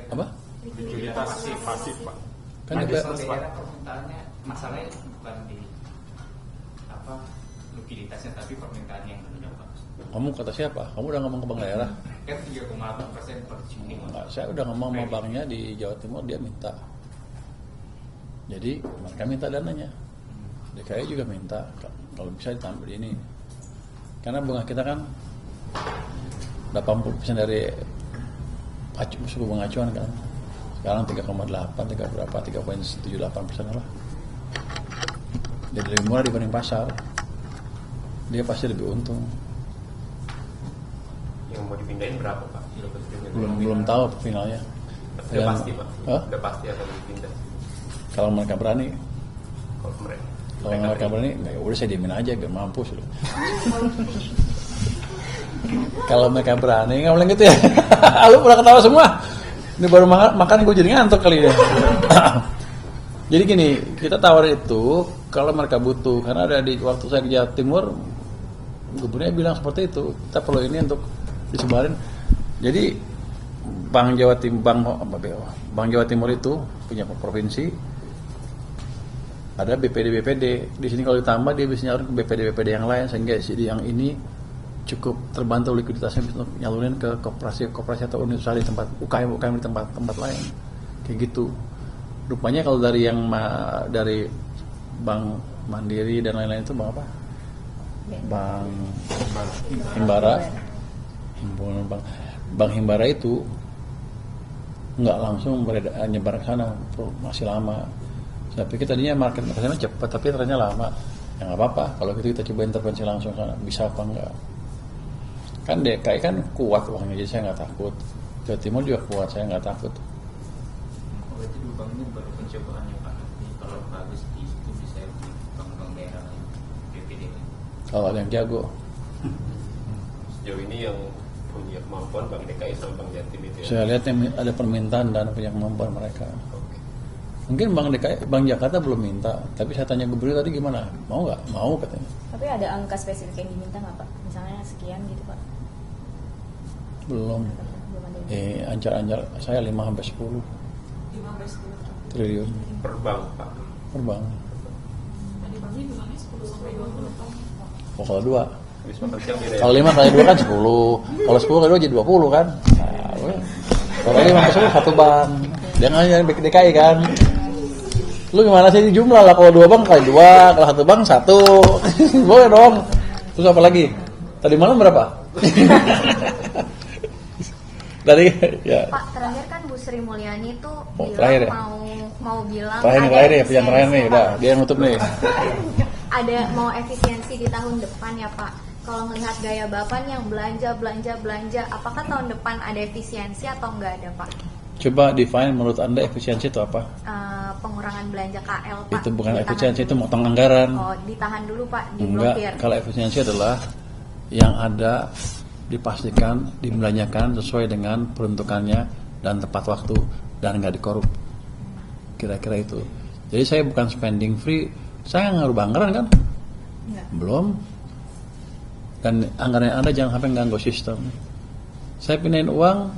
Apa? Likuiditas pasif Pak. Kan di DPR. daerah permintaannya masalahnya bukan di apa likuiditasnya tapi permintaannya yang rendah Pak. Kamu kata siapa? Kamu udah ngomong ke bank daerah? Kan 3,8% per Juni. Enggak, saya udah ngomong sama banknya di Jawa Timur, dia minta. Jadi mereka minta dananya. DKI juga minta kalau bisa ditambah ini. Karena bunga kita kan 80% dari suku bunga acuan kan. Sekarang 3,8, 3,78% lah. Jadi lebih murah dibanding pasar. Dia pasti lebih untung. Yang mau dipindahin berapa Pak? Belum tahu finalnya. Udah pasti Pak. Hah? Udah pasti akan dipindah. Kalau mereka berani. Kalau mereka. Kalau mereka berani, nggak ya udah saya diemin aja biar mampus loh. Kalau mereka berani, nggak boleh gitu ya. Lu pernah ketawa semua. Ini baru makan gue jadi ngantuk kali ya. Jadi gini, kita tawar itu kalau mereka butuh, karena ada di waktu saya ke Jawa Timur, gubernurnya bilang seperti itu. Kita perlu ini untuk disebarin. Jadi Bank Jawa Timur itu punya provinsi, ada BPD. Di sini kalau ditambah dia bisa nyalurin ke BPD yang lain sehingga yang ini cukup terbantu likuiditasnya bisa nyalurin ke koperasi atau unit usaha di tempat UKM di tempat lain. Kayak gitu. Rupanya kalau dari Bank Mandiri dan lain-lain itu Bank apa? Bank Himbara. Bank Himbara itu nggak langsung nyebar ke sana, masih lama. Saya pikir tadinya market sana cepat, tapi ternyata lama. Ya nggak apa-apa, kalau gitu kita coba intervensi langsung sana, bisa apa enggak? Kan DKI kan kuat uangnya, jadi saya nggak takut. Jawa Timur juga kuat, saya nggak takut. Kalau itu dua bank ini baru pencobaannya Pak. Jadi kalau bagus di situ bisa di bank-bank daerah lain, BPD. Kalau ada yang jago, Sejauh ini yang punya kemampuan Bank DKI sama Bank Jatim itu ya. saya lihat yang ada permintaan dan punya kemampuan mereka. Oke. Mungkin Bank Jakarta belum minta, tapi saya tanya gubernur tadi gimana? Mau nggak? Mau katanya. Tapi ada angka spesifik yang diminta nggak Pak? Misalnya sekian gitu Pak? Belum. Belum ada. Ancar-ancar saya 5-10 triliun Per bank Pak. per bank. Tadi pagi bilangnya 10 sampai 20 Pak. Oh, kalau 2. Habis makan siang beda ya. Kalau 5 kali 2 kan 10. Kalau 10 kali 2 jadi 20 kan. Nah, kalau 5 kali 10 satu bank. Dia nggak yang DKI kan. Lu gimana sih di jumlah lah, kalau 2 bank kali 2, kalau 1 bank 1. Boleh dong. Terus apa lagi? Tadi malam berapa? Tadi ya. Pak, terakhir kan Bu Sri Mulyani tuh bilang terakhir ya? mau bilang Terakhir ya, yang terakhir nih, efisiensi, udah Pak. dia yang nutup nih. Ada mau efisiensi di tahun depan ya Pak. Kalau melihat gaya Bapak nih yang belanja, apakah tahun depan ada efisiensi atau enggak ada Pak? Coba define menurut Anda efisiensi itu apa? Pengurangan belanja KL Pak. Itu bukan Ditahan efisiensi, itu dulu. motong anggaran. Oh, ditahan dulu Pak, Enggak, diblokir. kalau efisiensi adalah yang ada dipastikan dibelanjakan sesuai dengan peruntukannya dan tepat waktu dan nggak dikorup. Kira-kira itu. Jadi saya bukan spending free, saya nggak ngerubah anggaran kan? Enggak. Belum. Dan anggaran yang ada jangan sampai ganggu sistem. Saya pindahin uang,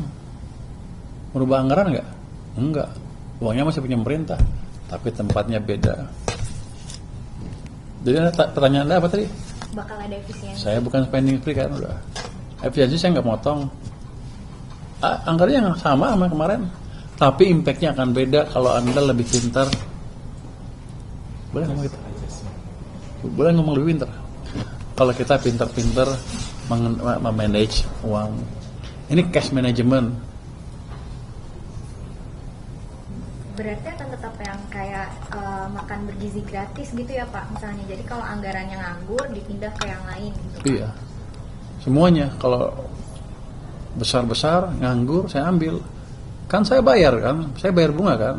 merubah anggaran nggak? Enggak. Uangnya masih punya pemerintah, tapi tempatnya beda. Jadi pertanyaan Anda apa tadi? Bakal ada efisiensi. Saya bukan spending free kan udah. Efisiensi saya nggak potong. Anggarannya yang sama kemarin, tapi impactnya akan beda kalau Anda lebih pintar. Boleh ngomong gitu? Boleh ngomong lebih pintar. Kalau kita pintar-pintar memanage uang, ini cash management. Berarti akan tetap yang kayak makan bergizi gratis gitu ya Pak misalnya. Jadi kalau anggarannya nganggur dipindah ke yang lain gitu. Iya. Semuanya kalau besar-besar nganggur saya ambil. Kan saya bayar kan, saya bayar bunga kan.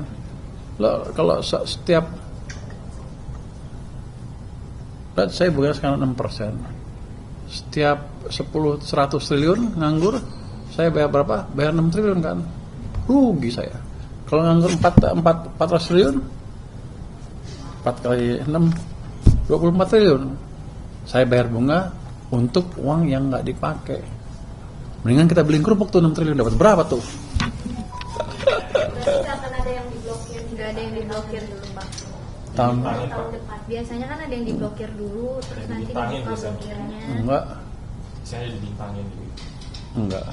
Loh, kalau setiap saya bayar sekarang 6%. Setiap 100 triliun nganggur, saya bayar berapa? Bayar 6 triliun kan. Rugi saya. Kalau nganggur 400 triliun 4 kali 6 24 triliun. Saya bayar bunga untuk uang yang nggak dipakai. Mendingan kita beli kerupuk tuh 6 triliun dapat berapa tuh? Berarti nggak akan ada yang diblokir, nggak ada yang diblokir dulu Pak. Tahun Tahun depan biasanya kan ada yang diblokir dulu, terus nanti Dibintangin dibuka biasanya. blokirnya. enggak, Saya dibintangin gitu. enggak.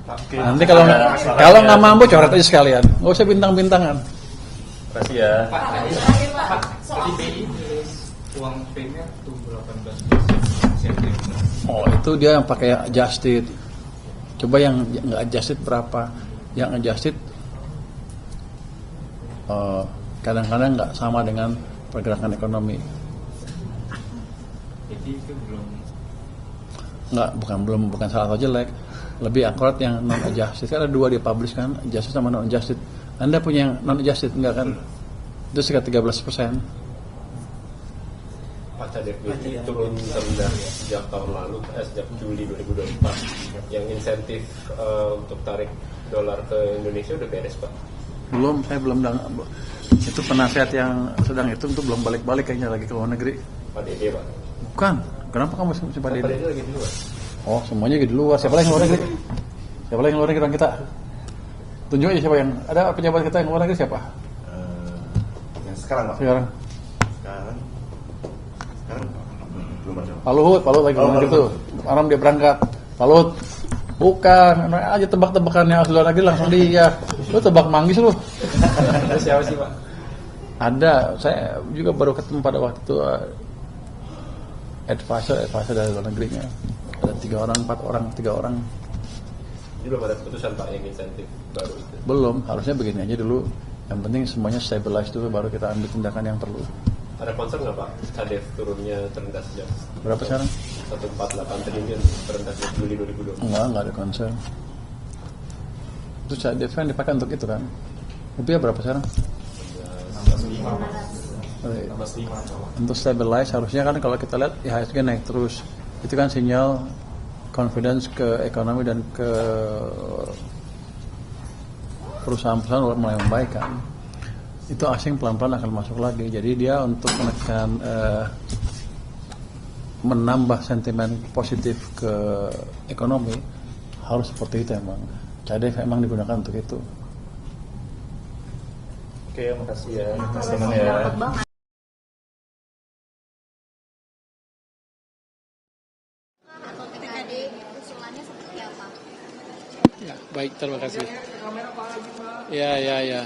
Oke. Nanti kalau nggak mampu coret aja sekalian, nggak usah bintang-bintangan. Makasih ya. Pak, Terakhir Pak, tadi BI tulis uang primer tumbuh 18%. Siapa Oh itu dia yang pakai adjusted. Coba yang nggak adjusted berapa? Yang adjusted kadang-kadang nggak sama dengan pergerakan ekonomi. Jadi itu belum Nggak, bukan salah atau jelek. Lebih akurat yang non adjusted. Kan ada dua dipublish kan, adjusted sama non adjusted. Anda punya yang non adjusted enggak kan? Itu sekitar 13%. Pak Cadef ini turun terendah sejak tahun lalu, sejak Juli 2024. Yang insentif untuk tarik dolar ke Indonesia udah beres Pak. Belum, saya belum itu penasihat yang sedang itu belum balik-balik kayaknya lagi ke luar negeri. Pak Dede Pak. Bukan. Kenapa kamu mesti Pak Pak Dede Dede? lagi di luar. Oh, semuanya di luar. Siapa lagi yang luar negeri? Siapa lagi yang luar negeri orang kita? Tunjuk aja siapa yang ada pejabat kita yang luar negeri siapa? Yang sekarang Pak? Sekarang. Sekarang belum ada. Pak Luhut lagi luar negeri tuh. Orang dia berangkat. Pak Luhut. Bukan, aja tebak-tebakannya luar negeri langsung dia. Lu tebak manggis lu. siapa sih Pak? Ada, saya juga baru ketemu pada waktu itu advisor dari luar negerinya. Ada 3 orang, 4 orang, 3 orang. Ini belum ada keputusan Pak yang insentif baru itu. Belum, harusnya begini aja dulu. Yang penting semuanya stabilize dulu, baru kita ambil tindakan yang perlu. Ada concern nggak Pak? Cadef turunnya terendah sejak Berapa sekarang? 148 triliun terendah sejak Juli 2020. Enggak ada concern. Itu CDF kan dipakai untuk itu kan. Rupiah berapa sekarang? 16.5 coba. Untuk stabilize harusnya kan kalau kita lihat IHSG naik terus. Itu kan sinyal confidence ke ekonomi dan ke perusahaan-perusahaan mulai membaik kan. Itu asing pelan-pelan akan masuk lagi. Jadi dia untuk menekan menambah sentimen positif ke ekonomi harus seperti itu emang. CDF emang digunakan untuk itu. Oke, makasih ya. Dapat banget. Atau TKD usulannya seperti apa? Ya, baik, terima kasih. Ya.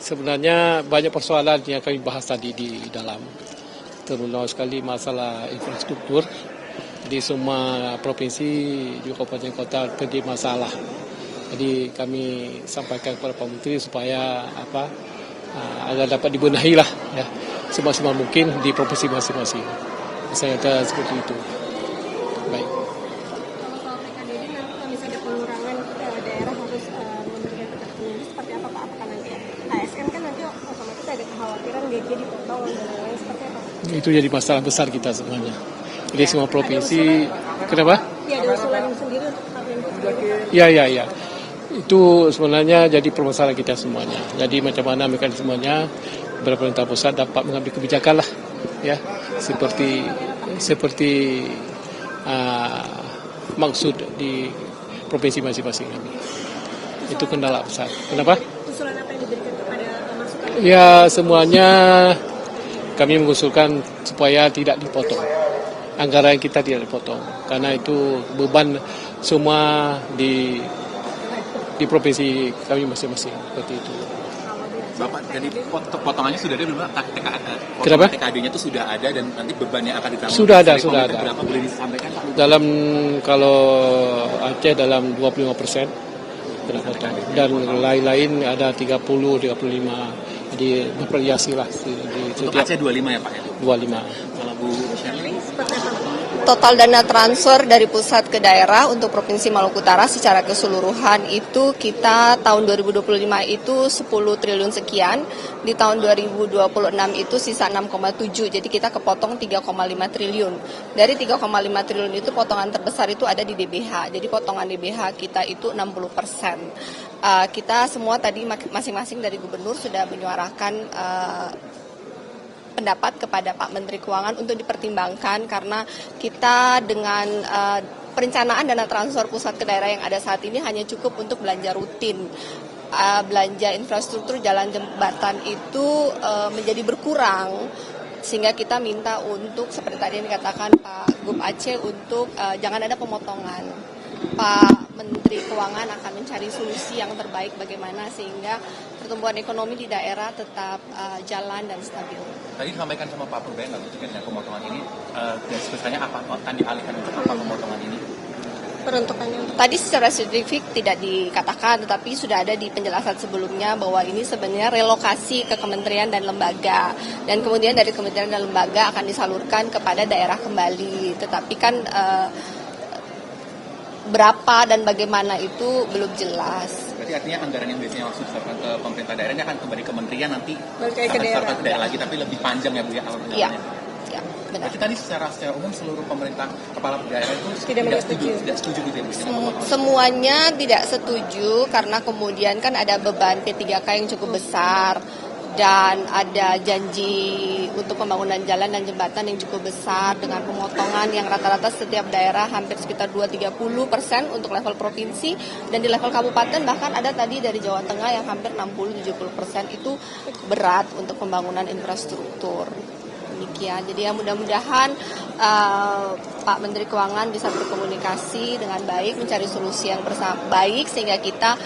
Sebenarnya banyak persoalan yang kami bahas tadi di dalam, terutama sekali masalah infrastruktur. Di semua provinsi di kabupaten kota terjadi masalah. Jadi kami sampaikan kepada Pak Menteri supaya agar dapat dibenahi lah ya semaksimal mungkin di provinsi masing-masing. Saya kata seperti itu. Baik. Kalau soal PKD ini nanti kalau misalnya ada pengurangan daerah harus memberikan ketersediaan seperti apa Pak? Apakah nanti ASN kan nanti otomatis ada kekhawatiran gaji dipotong dan lain-lain seperti apa? Itu jadi masalah besar kita sebenarnya. Jadi semua provinsi, kenapa? Ya ada usulan sendiri untuk pemerintah. Ya. Itu sebenarnya jadi permasalahan kita semuanya. Jadi macam mana mekanismenya pemerintah pusat dapat mengambil kebijakan lah, ya seperti maksud di provinsi masing-masing kami. Itu kendala besar. Kenapa? Usulan apa yang diberikan kepada masukan? Ya semuanya kami mengusulkan supaya tidak dipotong. Anggaran kita tidak dipotong karena itu beban semua di provinsi kami masing-masing seperti itu. Bapak, jadi potongannya sudah ada belum? Kenapa? TKD-nya itu sudah ada dan nanti bebannya akan ditanggung. Sudah ada. Berapa boleh disampaikan Pak? Dalam kalau Aceh dalam 25% kena potong dan lain-lain ada 30, 35. Jadi bervariasi lah di Untuk setiap Aceh 25 ya Pak? 25. Kalau Bu Shirley? Total dana transfer dari pusat ke daerah untuk Provinsi Maluku Utara secara keseluruhan itu kita tahun 2025 itu 10 triliun sekian, di tahun 2026 itu sisa 6,7, jadi kita kepotong 3,5 triliun. Dari 3,5 triliun itu potongan terbesar itu ada di DBH, jadi potongan DBH kita itu 60%. Kita semua tadi masing-masing dari gubernur sudah menyuarakan pendapat kepada Pak Menteri Keuangan untuk dipertimbangkan karena kita dengan perencanaan dana transfer pusat ke daerah yang ada saat ini hanya cukup untuk belanja rutin. Belanja infrastruktur jalan jembatan itu menjadi berkurang, sehingga kita minta untuk seperti tadi yang dikatakan Pak Gub Aceh untuk jangan ada pemotongan. Pak Menteri Keuangan akan mencari solusi yang terbaik bagaimana sehingga pertumbuhan ekonomi di daerah tetap jalan dan stabil. Tadi disampaikan sama Pak Purba nggak terkait dengan pemotongan ini, dan sebesarnya apa akan dialihkan untuk apa pemotongan ini? Peruntukannya Tadi secara spesifik tidak dikatakan, tetapi sudah ada di penjelasan sebelumnya bahwa ini sebenarnya relokasi ke kementerian dan lembaga, dan kemudian dari kementerian dan lembaga akan disalurkan kepada daerah kembali. Tetapi kan berapa dan bagaimana itu belum jelas. Berarti artinya anggaran yang biasanya langsung disalurkan ke pemerintah daerah ini akan kembali ke kementerian nanti Balik ke akan daerah. disalurkan ke daerah lagi, tapi lebih panjang ya Bu ya alur Iya, jalannya. ya, benar. Berarti tadi secara umum seluruh pemerintah kepala daerah itu Tidak setuju gitu ya Bu, dengan pemotongan. Semuanya tidak setuju karena kemudian kan ada beban P3K yang cukup besar dan ada janji untuk pembangunan jalan dan jembatan yang cukup besar dengan pemotongan yang rata-rata setiap daerah hampir sekitar 2-30% untuk level provinsi, dan di level kabupaten bahkan ada tadi dari Jawa Tengah yang hampir 60-70% itu berat untuk pembangunan infrastruktur. Demikian. Jadi ya mudah-mudahan Pak Menteri Keuangan bisa berkomunikasi dengan baik, mencari solusi yang baik sehingga kita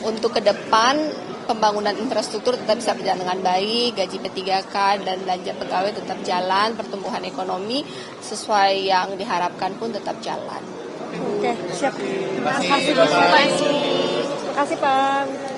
untuk ke depan pembangunan infrastruktur tetap bisa berjalan dengan baik, gaji P3K dan belanja pegawai tetap jalan, pertumbuhan ekonomi sesuai yang diharapkan pun tetap jalan. Oke, siap. Terima kasih Pak.